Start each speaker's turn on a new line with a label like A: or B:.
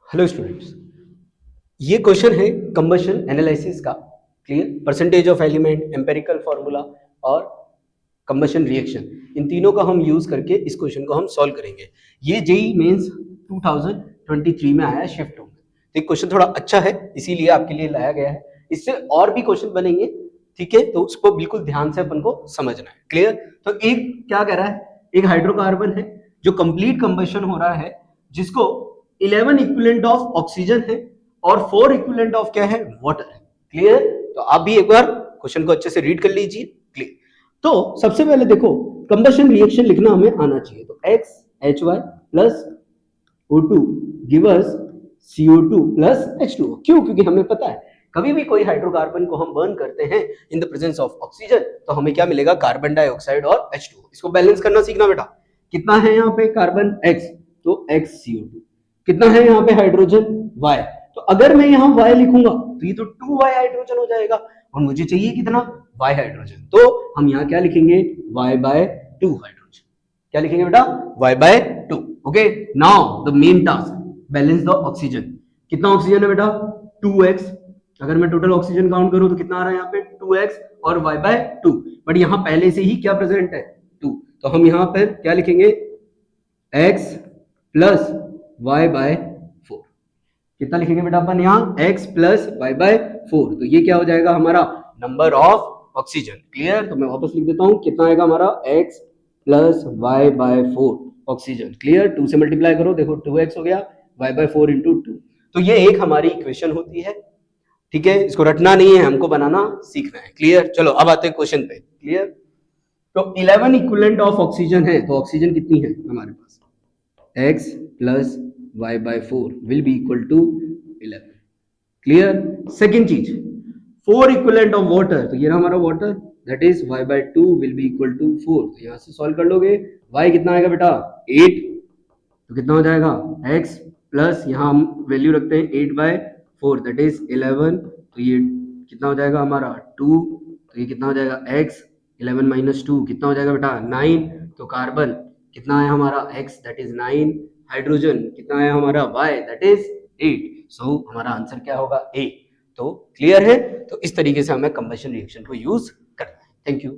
A: Hello students, ये question है combustion analysis का। Clear? Percentage of element, empirical formula और कंबशन रिएक्शन, इन तीनों का हम यूज करके इस क्वेश्चन को हम सॉल्व करेंगे। ये जेई मेंस 2023 में आया है शिफ्ट होकर। तो क्वेश्चन थोड़ा अच्छा है, इसीलिए आपके लिए लाया गया है। इससे और भी क्वेश्चन बनेंगे, ठीक है? तो उसको बिल्कुल ध्यान से अपन को समझना है। क्लियर? तो एक क्या कह रहा है, एक हाइड्रोकार्बन है जो कंप्लीट कंबशन हो रहा है, जिसको 11 इक्विवेलेंट ऑफ ऑक्सीजन है और 4 इक्विवेलेंट ऑफ क्या है, वाटर है। क्लियर? तो आप भी एक बार क्वेश्चन को अच्छे से रीड कर लीजिए। क्लियर? तो सबसे पहले देखो, कंबशन रिएक्शन लिखना हमें आना चाहिए। तो XHY plus O2 give us CO2 plus H2O। क्यों? क्योंकि हमें पता है कभी भी कोई हाइड्रोकार्बन को हम बर्न करते हैं in the presence of oxygen, तो हमें क्या मिलेगा, कार्बन डाइऑक्साइड और H2O। इसको बैलेंस करना सीखना बेटा। कितना है यहाँ पे कार्बन X, तो X CO2। कितना है यहाँ पे हाइड्रोजन Y। तो अगर मैं यहाँ Y लिखूंगा तो ये तो 2Y हाइड्रोजन हो जाएगा, और मुझे चाहिए कितना, Y हाइड्रोजन। तो हम यहाँ क्या लिखेंगे, Y/2 हाइड्रोजन। क्या लिखेंगे बेटा, Y/2। Okay, now the main task, balance the oxygen. कितना ऑक्सीजन है बेटा, 2x। अगर मैं टोटल ऑक्सीजन काउंट करूं तो कितना आ रहा है यहाँ पे, 2x और Y/2। बट यहाँ पहले से ही क्या प्रेजेंट है, 2। तो हम यहाँ पर क्या लिखेंगे, x प्लस Y/4। कितना लिखेंगे बेटा अपन यहाँ, x प्लस Y/4। तो ये क्या हो जाएगा हमारा, नंबर ऑफ ऑक्सीजन। क्लियर? तो मैं वापस लिख देता हूं, कितना आएगा हमारा, x plus Y/4 oxygen. Clear? 2 से मल्टीप्लाई करो, देखो 2x हो गया, Y/4 इंटू 2। तो ये एक हमारी इक्वेशन होती है। ठीक है, इसको रटना नहीं है, हमको बनाना सीखना है। क्लियर? चलो अब आते हैं क्वेश्चन पे। क्लियर? तो 11 इक्विवेलेंट ऑफ ऑक्सीजन है, तो ऑक्सीजन कितनी है हमारे पास, x plus Y/4 will be equal to 11। Clear? Second चीज, 4 इक्विवेलेंट ऑफ वाटर, तो ये रहा हमारा water, that is Y/2 will be equal to 4। तो यहां से सॉल्व कर लोगे, y कितना आएगा बेटा, 8। तो कितना हो जाएगा, x प्लस यहाँ हम वैल्यू रखते हैं 8/4 दैट इज 11। तो ये कितना हो जाएगा हमारा 2। तो ये कितना हो जाएगा, x 11 माइनस 2 कितना हो जाएगा बेटा, 9। तो कार्बन कितना है हमारा, x दैट इज 9। हाइड्रोजन कितना है हमारा, y दैट इज 8। सो हमारा आंसर क्या होगा, A। तो क्लियर है? तो इस तरीके से हमें कंबशन रिएक्शन को यूज करना है। Thank you.